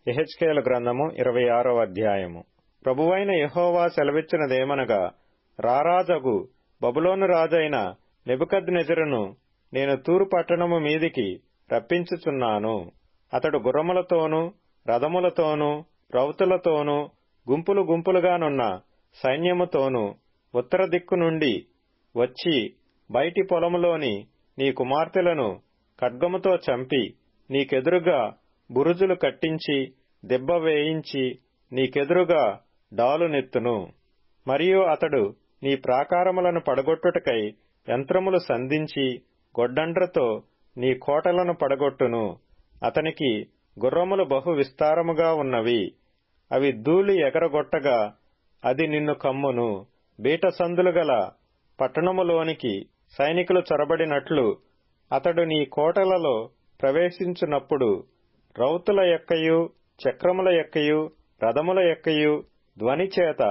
యెహెజ్కేలు గ్రంథము 26వ అధ్యాయము. ప్రభువైన యెహోవా సెలవిచ్చినదేమనగా, రారాజగు బబులోను రాజైన నెబుకద్నెజరును నేను తూరు పట్టణము మీదికి రప్పించుచున్నాను. అతడు గుర్రములతోనూ రథములతోనూ రౌతులతోనూ గుంపులు గుంపులుగానున్న సైన్యముతోనూ ఉత్తర దిక్కు నుండి వచ్చి బయటి పొలములోని నీ కుమార్తెలను ఖడ్గముతో చంపి నీకెదురుగా బురుజులు కట్టించి దెబ్బ వేయించి నీకెదురుగా డాలునెత్తును. మరియు అతడు నీ ప్రాకారములను పడగొట్టుటకై యంత్రములు సంధించి గొడ్డండ్రతో నీ కోటలను పడగొట్టును. అతనికి గుర్రములు బహు విస్తారముగా ఉన్నవి. అవి ధూళి ఎగరగొట్టగా అది నిన్ను కమ్మును. బీటసందులు గల పట్టణములోనికి సైనికులు చొరబడినట్లు అతడు నీ కోటలలో ప్రవేశించునప్పుడు రౌతుల యొక్కయు చక్రముల యొక్కయు రథముల యొక్కయు ధ్వనిచేత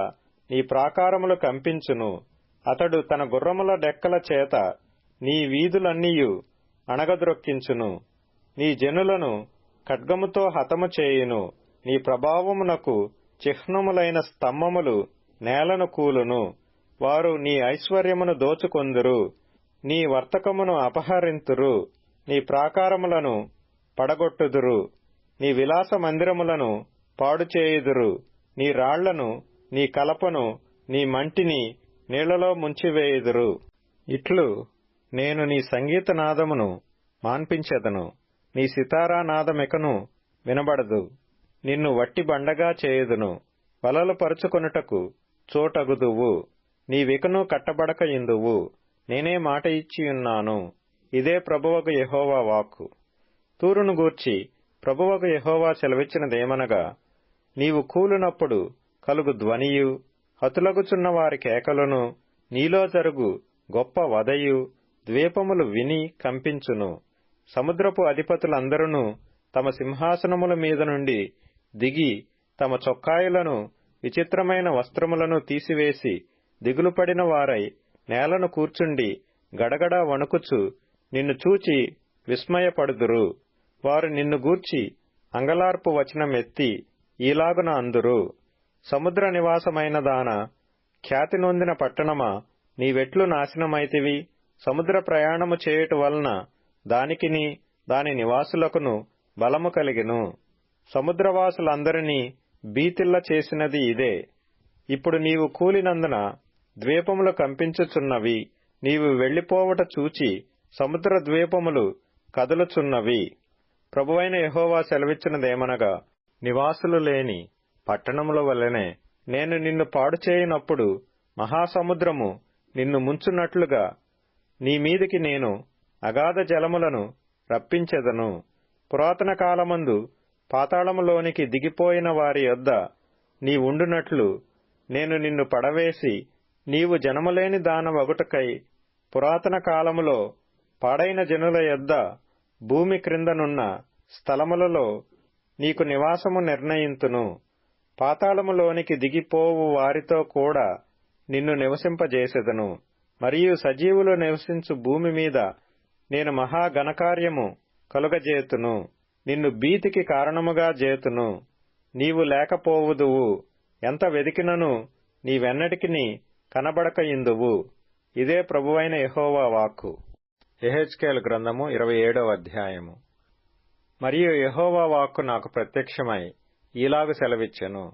నీ ప్రాకారములు కంపించును. అతడు తన గుర్రముల డెక్కల చేత నీ వీధులన్నీయు అణగద్రొక్కించును. నీ జనులను ఖడ్గముతో హతము చేయును. నీ ప్రభావమునకు చిహ్నములైన స్తంభములు నేలను కూలును. వారు నీ ఐశ్వర్యమును దోచుకొందురు. నీ వర్తకమును అపహరింతురు. నీ ప్రాకారములను పడగొట్టుదురు. నీ విలాస మందిరములను పాడుచేయుదురు. నీ రాళ్లను నీ కలపను నీ మంటిని నీళ్లలో ముంచివేయుదురు. ఇట్లు నేను నీ సంగీతనాదమును మాన్పించెదను. నీ సితారానాదమికను వినబడదు. నిన్ను వట్టి బండగా చేయుదును. వలలు పరుచుకొనుటకు చోటగుదువు. నీవికను కట్టబడకయుందువు. నేనే మాట ఇచ్చియున్నాను. ఇదే ప్రభువగు యెహోవా వాక్కు. తూరును గూర్చి ప్రభువగు యెహోవా సెలవిచ్చినదేమనగా, నీవు కూలినప్పుడు కలుగు ధ్వనియు హతులగుచున్న వారి కేకలను నీలో జరుగు గొప్ప వదయు ద్వీపములు విని కంపించును. సముద్రపు అధిపతులందరూ తమ సింహాసనముల మీద నుండి దిగి తమ చొక్కాయులను విచిత్రమైన వస్త్రములను తీసివేసి దిగులుపడిన వారై నేలను కూర్చుండి గడగడా వణుకుచు నిన్ను చూచి విస్మయపడుదురు. వారు నిన్ను గూర్చి అంగలార్పు వచనమెత్తి ఈలాగున అందురు, సముద్ర నివాసమైన దాన, ఖ్యాతి నొందిన పట్టణమా, నీవెట్లు నాశనమైతివి. సముద్ర ప్రయాణము చేయుట వలన దానికిని దాని నివాసులకును బలము కలిగెను. సముద్రవాసులందరినీ బీతిల్ల చేసినది ఇదే. ఇప్పుడు నీవు కూలినందున ద్వీపములు కంపించుచున్నవి. నీవు వెళ్లిపోవట చూచి సముద్ర ద్వీపములు కదులుచున్నవి. ప్రభువైన యెహోవా సెలవిచ్చినదేమనగా, నివాసులు లేని పట్టణముల వలెనే నేను నిన్ను పాడుచేయునప్పుడు మహాసముద్రము నిన్ను ముంచునట్లుగా నీ మీదికి నేను అగాధ జలములను రప్పించెదను. పురాతన కాలమందు పాతాళములోనికి దిగిపోయిన వారి యొద్ద నీవుండునట్లు నేను నిన్ను పడవేసి నీవు జనములేని దానవగుటకై పురాతన కాలములో పాడైన జనుల యొద్ద భూమి క్రిందనున్న స్థలములలో నీకు నివాసము నిర్ణయింతును. పాతాళములోనికి దిగిపోవు వారితో కూడా నిన్ను నివసింపజేసెదను. మరియు సజీవులు నివసించు భూమి మీద నేను మహాఘనకార్యము కలుగజేతును. నిన్ను భీతికి కారణముగా జేతును. నీవు లేకపోవుదువు. ఎంత వెదికినను నీవెన్నటికిని కనబడకయుందువు. ఇదే ప్రభువైన యెహోవా వాక్కు. యెహెజ్కేలు గ్రంథము 27వ అధ్యాయము. మరియు యెహోవా వాక్కు నాకు ప్రత్యక్షమై ఈలాగు సెలవిచ్చెను,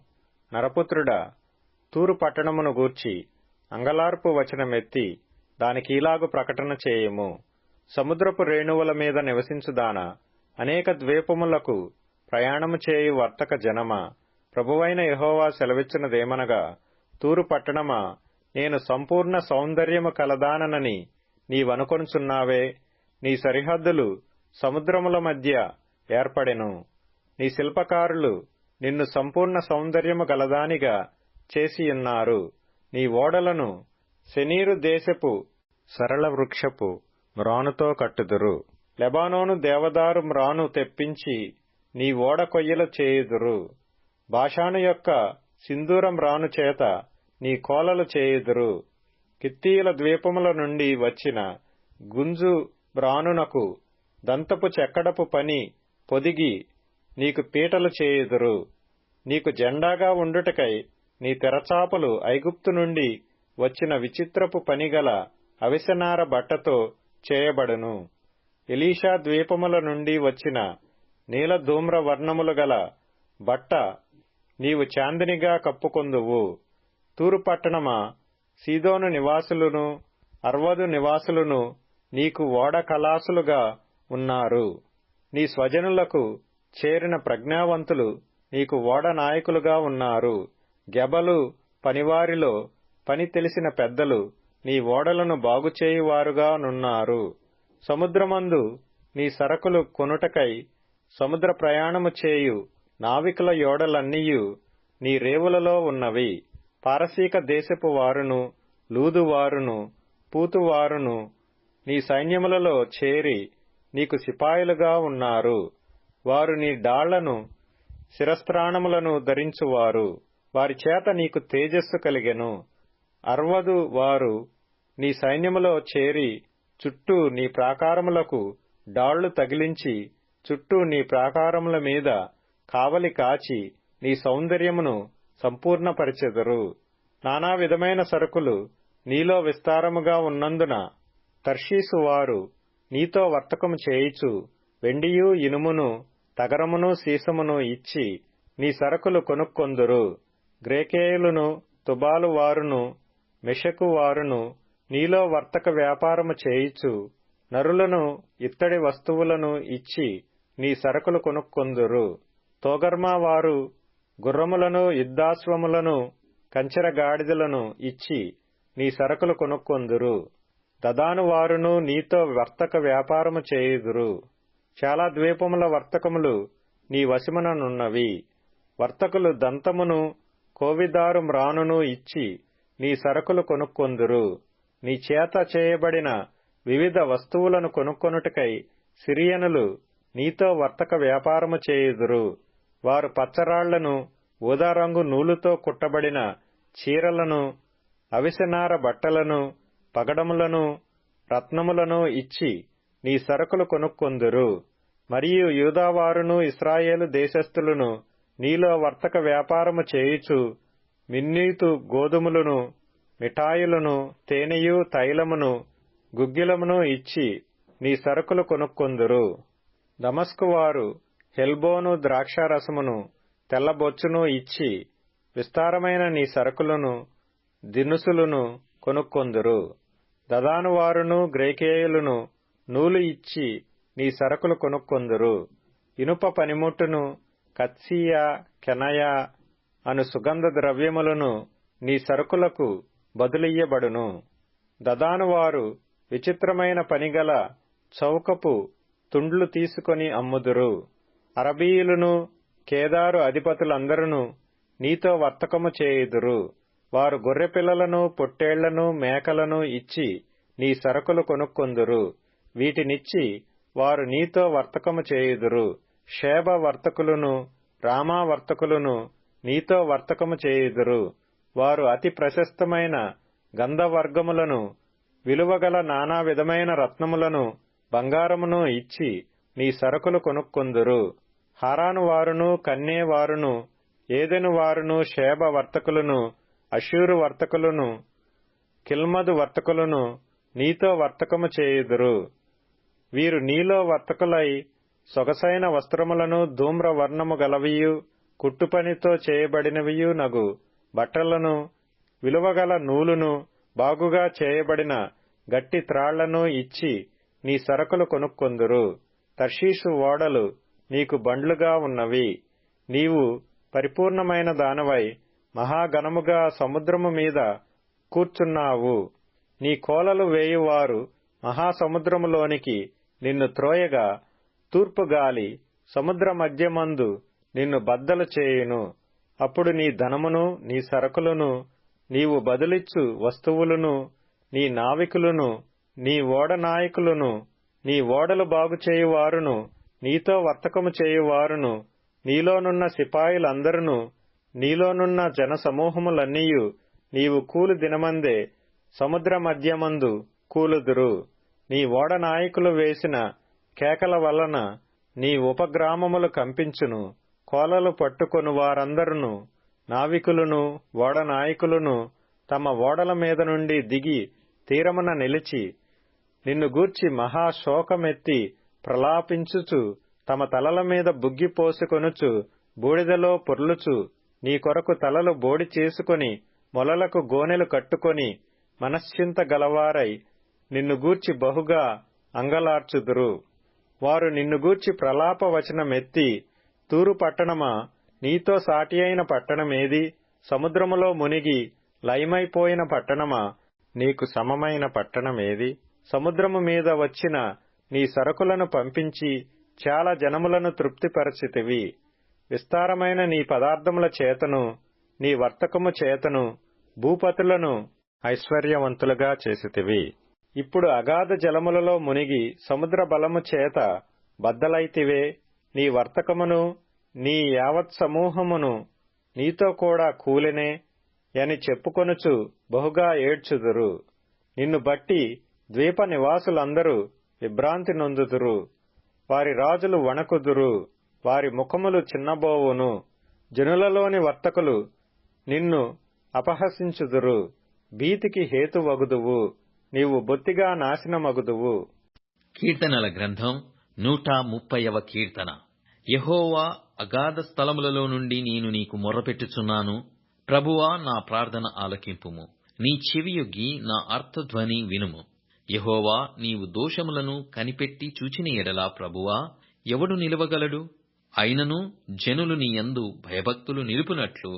నరపుత్రుడా, తూరు పట్టణమును గూర్చి అంగలార్పు వచనమెత్తి దానికి ఈలాగు ప్రకటన చేయుము. సముద్రపు రేణువుల మీద నివసించుదానా, అనేక ద్వీపములకు ప్రయాణము చేయు వర్తక జనమా, ప్రభువైన యెహోవా సెలవిచ్చినదేమనగా, తూరు పట్టణమా, నేను సంపూర్ణ సౌందర్యము కలదానని నీవనుకొనుచున్నావే. నీ సరిహద్దులు సముద్రముల మధ్య ఏర్పడెను. నీ శిల్పకారులు నిన్ను సంపూర్ణ సౌందర్యము గలదానిగా చేసియున్నారు. నీ ఓడలను శెనీరు దేశపు సరళ వృక్షపు మ్రానుతో కట్టుదురు. లెబానోను దేవదారు మ్రాను తెప్పించి నీ ఓడ కొయ్యలు చేయుదురు. బాషాను యొక్క సింధూర మ్రాను చేత నీ కోలలు చేయుదురు. కిత్తీయుల ద్వీపముల నుండి వచ్చిన గుంజు మ్రానునకు దంతపు చెక్కడపు పని పొదిగి నీకు పీటలు చేయుదురు. నీకు జెండాగా ఉండుటకై నీ తెరచాపలు ఐగుప్తు నుండి వచ్చిన విచిత్రపు పనిగల అవిసెనార బట్టతో చేయబడును. ఎలీషా ద్వీపముల నుండి వచ్చిన నీల ధూమ్ర వర్ణములు గల బట్ట నీవు చాందినిగా కప్పుకొందువు. తూరు పట్టణమా, సీదోను నివాసులను అర్వదు నివాసులను నీకు ఓడ కలాసులుగా ఉన్నారు. నీ స్వజనులకు చేరిన ప్రజ్ఞావంతులు నీకు ఓడ నాయకులుగా ఉన్నారు. గెబలు పనివారిలో పని తెలిసిన పెద్దలు నీ ఓడలను బాగుచేయువారుగా నున్నారు. సముద్రమందు నీ సరకులు కొనుటకై సముద్ర ప్రయాణము చేయు నావికుల ఓడలన్నీయు నీ రేవులలో ఉన్నవి. పారసీక దేశపు వారును లూదువారును పూతువారును నీ సైన్యములలో చేరి నీకు సిపాయిలుగా ఉన్నారు. వారు నీ డాళ్లను శిరస్త్రాణములను ధరించువారు. వారి చేత నీకు తేజస్సు కలిగెను. అర్వదు వారు నీ సైన్యములో చేరి చుట్టూ నీ ప్రాకారములకు డాళ్లు తగిలించి చుట్టూ నీ ప్రాకారముల మీద కావలి కాచి నీ సౌందర్యమును సంపూర్ణపరిచెదరు. నానా విధమైన సరుకులు నీలో విస్తారముగా ఉన్నందున తర్షీసు వారు నీతో వర్తకము చేయిచు వెండియు ఇనుమును తగరమును సీసమును ఇచ్చి నీ సరకులు కొనుక్కొందురు. గ్రేకేయులను తుబాలు వారును మెషకు వారును నీలో వర్తక వ్యాపారము చేయిచు నరులను ఇత్తడి వస్తువులను ఇచ్చి నీ సరకులు కొనుక్కొందురు. తోగర్మా వారు గుర్రములను యుద్ధాశ్వములను కంచెర గాడిదలను ఇచ్చి నీ సరకులు కొనుక్కొందురు. దదాను వారును నీతో వర్తక వ్యాపారము చేయుదురు. చాలా ద్వీపముల వర్తకములు నీ వశముననున్నవి. వర్తకులు దంతమును కోవిదారు మ్రానును ఇచ్చి నీ సరకులు కొనుక్కొందురు. నీ చేత చేయబడిన వివిధ వస్తువులను కొనుక్కొనుటకై సిరియనులు నీతో వర్తక వ్యాపారము చేయుదురు. వారు పచ్చరాళ్లను ఊదారంగు నూలుతో కుట్టబడిన చీరలను అవిసెనార బట్టలను పగడములను రత్నములను ఇచ్చి నీ సరకులు కొనుక్కొందురు. మరియు యూదావారును ఇశ్రాయేలు దేశస్థులను నీలో వర్తక వ్యాపారము చేయుచు మిన్నీతు గోధుమలను మిఠాయిలను తేనెయు తైలమును గుగ్గిలమును ఇచ్చి నీ సరకులు కొనుక్కొందురు. దమస్కు వారు హెల్బోను ద్రాక్షారసమును తెల్లబొచ్చును ఇచ్చి విస్తారమైన నీ సరకులను దినుసులను కొనుక్కొందురు. దదాను వారును గ్రేకేయులను నూలు ఇచ్చి నీ సరకులు కొనుక్కొందురు. ఇనుప పనిముట్టును కత్సియా కెనయా అను సుగంధ ద్రవ్యములను నీ సరుకులకు బదులియ్యబడును. దదాను వారు విచిత్రమైన పనిగల చౌకపు తుండ్లు తీసుకొని అమ్ముదురు. అరబీయులను కేదారు అధిపతులందరూ నీతో వర్తకము చేయుదురు. వారు గొర్రెపిల్లలను పొట్టేళ్లను మేకలను ఇచ్చి నీ సరకులు కొనుక్కొందురు. వీటినిచ్చి వారు నీతో వర్తకము చేయుదురు. షేబ వర్తకులను రామా వర్తకులను నీతో వర్తకము చేయుదురు. వారు అతి ప్రశస్తమైన గంధవర్గములను విలువగల నానా విధమైన రత్నములను బంగారమును ఇచ్చి నీ సరకులు కొనుక్కొందురు. హారాను వారును కన్నే వారును ఏదెను వారును షేబ వర్తకులను అషూరు వర్తకులను కిల్మదు వర్తకులను నీతో వర్తకము చేయుదురు. వీరు నీలో వర్తకులై సొగసైన వస్త్రములను ధూమ్ర వర్ణము గలవియు కుట్టుపనితో చేయబడినవియు నగు బట్టలను విలువగల నూలును బాగుగా చేయబడిన గట్టి త్రాళ్లను ఇచ్చి నీ సరకులు కొనుక్కొందురు. తర్షీషు ఓడలు నీకు బండ్లుగా ఉన్నవి. నీవు పరిపూర్ణమైన దానవై మహాఘనముగా సముద్రము మీద కూర్చున్నావు. నీ కోలలు వేయువారు మహాసముద్రములోనికి నిన్ను త్రోయగా తూర్పుగాలి సముద్ర మధ్యమందు నిన్ను బద్దలు చేయును. అప్పుడు నీ ధనమును నీ సరకులను నీవు బదులిచ్చు వస్తువులను నీ నావికులను నీ ఓడ నాయకులను నీ ఓడలు బాగుచేయువారును నీతో వర్తకము చేయువారును నీలోనున్న సిపాయిలందరును నీలోనున్న జనసమూహములన్నీయు నీవు కూలు దినమందే సముద్ర మధ్యమందు కూలుదురు. నీ ఓడ నాయకులు వేసిన కేకల వలన నీ ఉపగ్రామములు కంపించును. కోలలు పట్టుకొను వారందరును, నావికులును ఓడనాయకులును తమ ఓడల మీద నుండి దిగి తీరమున నిలిచి నిన్ను గూర్చి మహాశోకమెత్తి ప్రలాపించుచు తమ తలల మీద బుగ్గి పోసుకొనుచు బూడిదలో పొర్లుచు నీ కొరకు తలలు బోడి చేసుకొని మొలలకు గోనెలు కట్టుకొని మనశ్చింత గలవారై నిన్ను గూర్చి బహుగా అంగలార్చుదురు. వారు నిన్ను గూర్చి ప్రలాప వచనమెత్తి, తూరు పట్టణమా, నీతో సాటి అయిన పట్టణమేది? సముద్రములో మునిగి లయమైపోయిన పట్టణమా, నీకు సమమైన పట్టణమేది? సముద్రము మీద వచ్చిన నీ సరకులను పంపించి చాలా జనములను తృప్తిపరచితివి. విస్తారమైన నీ పదార్థముల చేతను నీ వర్తకము చేతను భూపతులను ఐశ్వర్యవంతులుగా చేసితివి. ఇప్పుడు అగాధ జలములలో మునిగి సముద్ర బలము చేత బద్దలైతివే. నీ వర్తకమును నీ యావత్ సమూహమును నీతో కూడా కూలెనే అని చెప్పుకొనుచు బహుగా ఏడ్చుదురు. నిన్ను బట్టి ద్వీప నివాసులందరూ విభ్రాంతి నొందుదురు. వారి రాజులు వణకుదురు, వారి ముఖములు చిన్నబోవును. జనులలోని వర్తకులు నిన్ను అపహసించుదురు. భీతికి హేతువగుదువు, నీవు బొత్తిగా నాశనమగుదువు. కీర్తనల గ్రంథం 130వ కీర్తన. యెహోవా, అగాధ స్థలములలో నుండి నేను నీకు మొర్రపెట్టుచున్నాను. ప్రభువా, నా ప్రార్థన ఆలకింపుము. నీ చెవియొగ్గి నా అర్థధ్వని వినుము. యెహోవా, నీవు దోషములను కనిపెట్టి చూచిన ఎడల ప్రభువా, ఎవడు నిలవగలడు? అయినను జనులు నీ యందు భయభక్తులు నిలుపునట్లు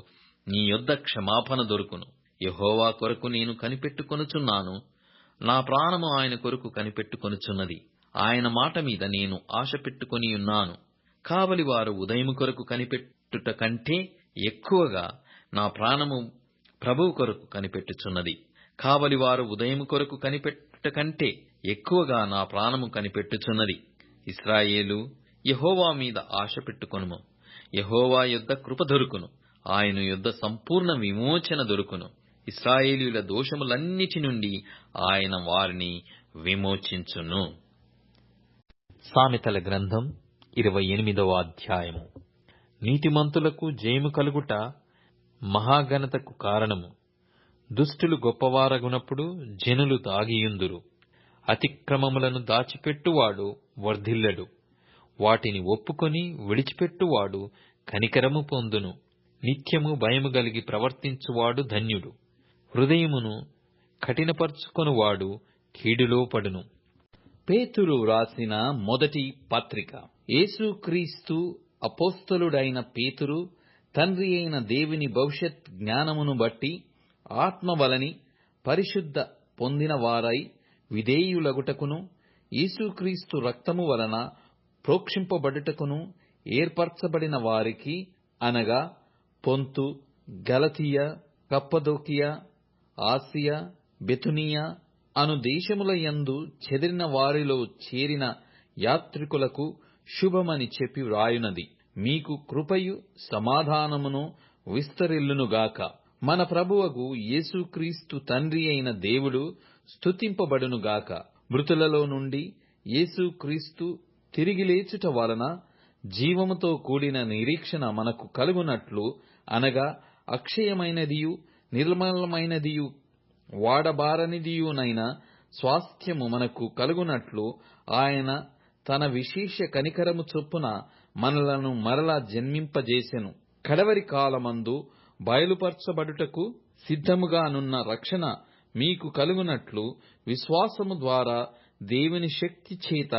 నీ యొద్ద క్షమాపణ దొరుకును. యెహోవా కొరకు నేను కనిపెట్టుకొనుచున్నాను. నా ప్రాణము ఆయన కొరకు కనిపెట్టుకొనుచున్నది. ఆయన మాట మీద నేను ఆశ పెట్టుకొనియున్నాను. కావలివారు ఉదయము కొరకు కనిపెట్టుట కంటే ఎక్కువగా నా ప్రాణము ప్రభువు కొరకు కనిపెట్టుచున్నది. కావలివారు ఉదయము కొరకు కనిపెట్టుట కంటే ఎక్కువగా నా ప్రాణము కనిపెట్టుచున్నది. ఇశ్రాయేలు, యెహోవా మీద ఆశ పెట్టుకొనుము. యెహోవా యొద్ద కృప దొరుకును. ఆయన యొద్ద సంపూర్ణ విమోచన దొరుకును. ఇశ్రాయేలీయుల దోషములన్నిటి నుండి ఆయన వారిని విమోచించును. సామెతల గ్రంథం 28వ అధ్యాయము. నీతిమంతులకు జయము కలుగుట మహాఘనతకు కారణము. దుష్టులు గొప్పవారగునప్పుడు జనులు దాగియుందురు. అతిక్రమములను దాచిపెట్టువాడు వర్ధిల్లడు. వాటిని ఒప్పుకొని విడిచిపెట్టువాడు కనికరము పొందును. నిత్యము భయము గలిగి ప్రవర్తించువాడు ధన్యుడు. హృదయమును కఠినపరుచుకొనువాడు కీడులో పడును. పేతురు వ్రాసిన మొదటి పత్రిక. యేసుక్రీస్తు అపోస్తలుడైన పేతురు, తండ్రి అయిన దేవుని భవిష్యత్ జ్ఞానమును బట్టి ఆత్మవలని పరిశుద్ధ పొందిన వారై విధేయులగుటకును, యేసుక్రీస్తు రక్తము వలన ప్రోక్షింపబడుటకును ఏర్పరచబడిన వారికి, అనగా పొంతు, గలతీయ, కప్పదోకియ, ఆసియా, బెతునియ అను దేశముల యందు చెదిరిన వారిలో చేరిన యాత్రికులకు శుభమని చెప్పి వ్రాయునది. మీకు కృపయు సమాధానమును విస్తరిల్లునుగాక. మన ప్రభువగు యేసుక్రీస్తు తండ్రి అయిన దేవుడు స్తుతింపబడునుగాక. మృతులలో నుండి యేసుక్రీస్తు తిరిగి లేచుట వలన జీవముతో కూడిన నిరీక్షణ మనకు కలుగునట్లు, అనగా అక్షయమైనదియు నిర్మలమైనదియు వాడబారనిదియునైన స్వాస్థ్యము మనకు కలుగునట్లు ఆయన తన విశేష కనికరము చొప్పున మనలను మరలా జన్మింపజేసెను. కడవరి కాలమందు బయలుపరచబడుటకు సిద్ధముగానున్న రక్షణ మీకు కలుగునట్లు విశ్వాసము ద్వారా దేవుని శక్తి చేత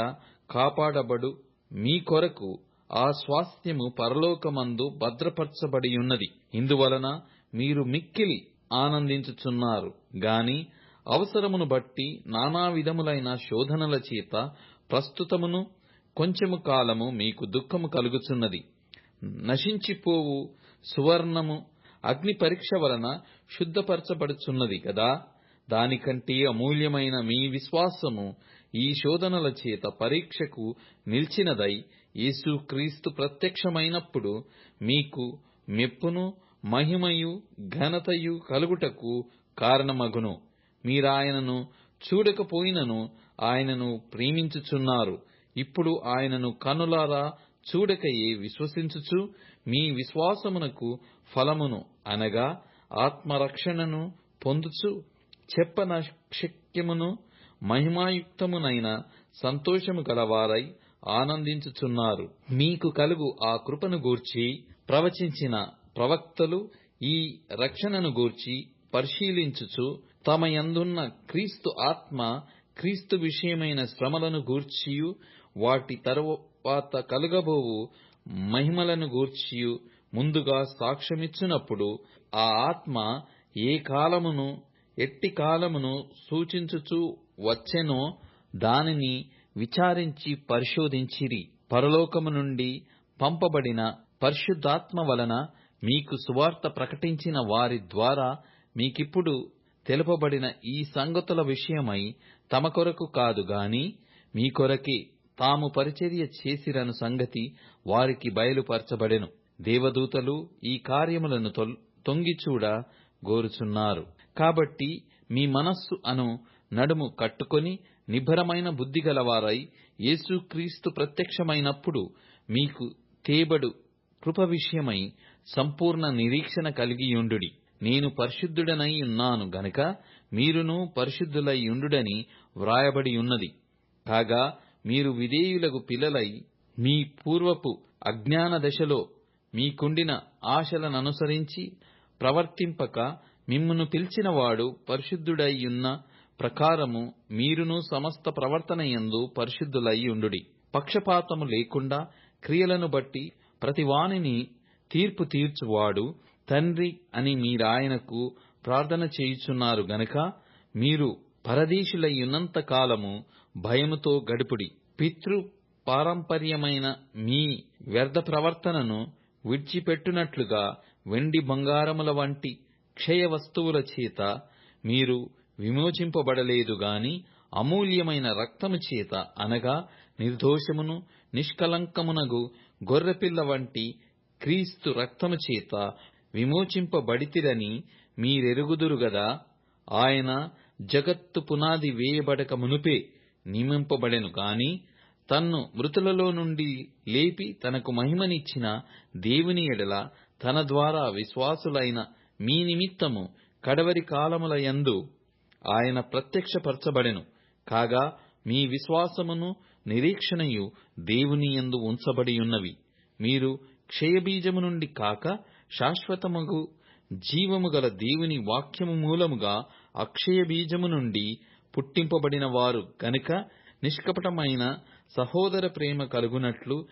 కాపాడబడు మీ కొరకు ఆ స్వాస్థ్యము పరలోకమందు భద్రపరచబడియున్నది. ఇందువలన మీరు మిక్కిలి ఆనందించుచున్నారు గాని అవసరమును బట్టి నానా విధములైన శోధనల చేత ప్రస్తుతమును కొంచెము కాలము మీకు దుఃఖము కలుగుచున్నది. నశించిపోవు సువర్ణము అగ్ని పరీక్ష వలన శుద్ధపరచబడుచున్నది కదా. దానికంటే అమూల్యమైన మీ విశ్వాసము ఈ శోధనల చేత పరీక్షకు నిలిచినదై యేసుక్రీస్తు ప్రత్యక్షమైనప్పుడు మీకు మెప్పును మహిమయు ఘనతయు కలుగుటకు కారణమగును. మీరాయనను చూడకపోయినను ఆయనను ప్రేమించుచున్నారు. ఇప్పుడు ఆయనను కనులారా చూడకయే విశ్వసించుచు మీ విశ్వాసమునకు ఫలమును అనగా ఆత్మరక్షణను పొందుచు చెప్పనశక్యమును మహిమాయుక్తమునైన సంతోషము గలవారై ఆనందించుచున్నారు. మీకు కలుగు ఆ కృపను గూర్చి ప్రవచించిన ప్రవక్తలు ఈ రక్షణను గూర్చి పరిశీలించుచు తమ యందున్న క్రీస్తు ఆత్మ క్రీస్తు విషయమైన శ్రమలను గూర్చియు వాటి తరువాత కలుగబోవు మహిమలను గూర్చియు ముందుగా సాక్ష్యమిచ్చినప్పుడు ఆ ఆత్మ ఏ కాలమును ఎట్టి కాలమును సూచించుచు వచ్చెనో దానిని విచారించి పరిశోధించిరి. పరలోకము నుండి పంపబడిన పరిశుద్ధాత్మ వలన మీకు సువార్త ప్రకటించిన వారి ద్వారా మీకిప్పుడు తెలుపబడిన ఈ సంగతుల విషయమై తమ కొరకు కాదు గాని మీ కొరకే తాము పరిచర్య చేసిరను సంగతి వారికి బయలుపరచబడెను. దేవదూతలు ఈ కార్యములను తొంగిచూడ గోరుచున్నారు. కాబట్టి మీ మనస్సు అను నడుము కట్టుకొని నిబ్బరమైన బుద్ధిగలవారై యేసుక్రీస్తు ప్రత్యక్షమైనప్పుడు మీకు తేబడు కృప విషయమై సంపూర్ణ నిరీక్షణ కలిగియుండుడి. నేను పరిశుద్ధుడనై ఉన్నాను గనుక మీరును పరిశుద్ధులై యుండుడని వ్రాయబడి ఉన్నది. కాగా మీరు విధేయులగు పిల్లలై మీ పూర్వపు అజ్ఞాన దశలో మీకుండిన ఆశలననుసరించి ప్రవర్తింపక మిమ్మును పిలిచినవాడు పరిశుద్ధుడైయున్న ప్రకారము మీరును సమస్త ప్రవర్తనయందు పరిశుద్ధులైయుండుడి. పక్షపాతము లేకుండా క్రియలను బట్టి ప్రతివానిని తీర్పు తీర్చువాడు తండ్రి అని మీరాయనకు ప్రార్థన చేయుచున్నారు గనుక మీరు పరదేశులయ్యున్నంత కాలము భయముతో గడుపుడి. పితృ పారంపర్యమైన మీ వ్యర్థ ప్రవర్తనను విడిచిపెట్టునట్లుగా వెండి బంగారముల వంటి క్షయ వస్తువుల చేత మీరు విమోచింపబడలేదు గాని అమూల్యమైన రక్తము చేత అనగా నిర్దోషమును నిష్కలంకమునగు గొర్రెపిల్ల వంటి క్రీస్తు రక్తము చేత విమోచింపబడితిరని మీరెరుగుదురు గదా. ఆయన జగత్తు పునాది వేయబడక మునుపే నియమింపబడెను గాని తన్ను మృతులలో నుండి లేపి తనకు మహిమనిచ్చిన దేవుని ఎడల తన ద్వారా విశ్వాసులైన మీ నిమిత్తము కడవరి కాలముల యందు ఆయన ప్రత్యక్షపరచబడెను. కాగా మీ విశ్వాసమును నిరీక్షణయు దేవుని యందు ఉంచబడియున్నవి. మీరు క్షయబీజము నుండి కాక శాశ్వతమగు జీవము గల దేవుని వాక్యము మూలముగా అక్షయ బీజము నుండి పుట్టింపబడిన వారు గనుక నిష్కపటమైన సహోదర ప్రేమ కలుగునట్లు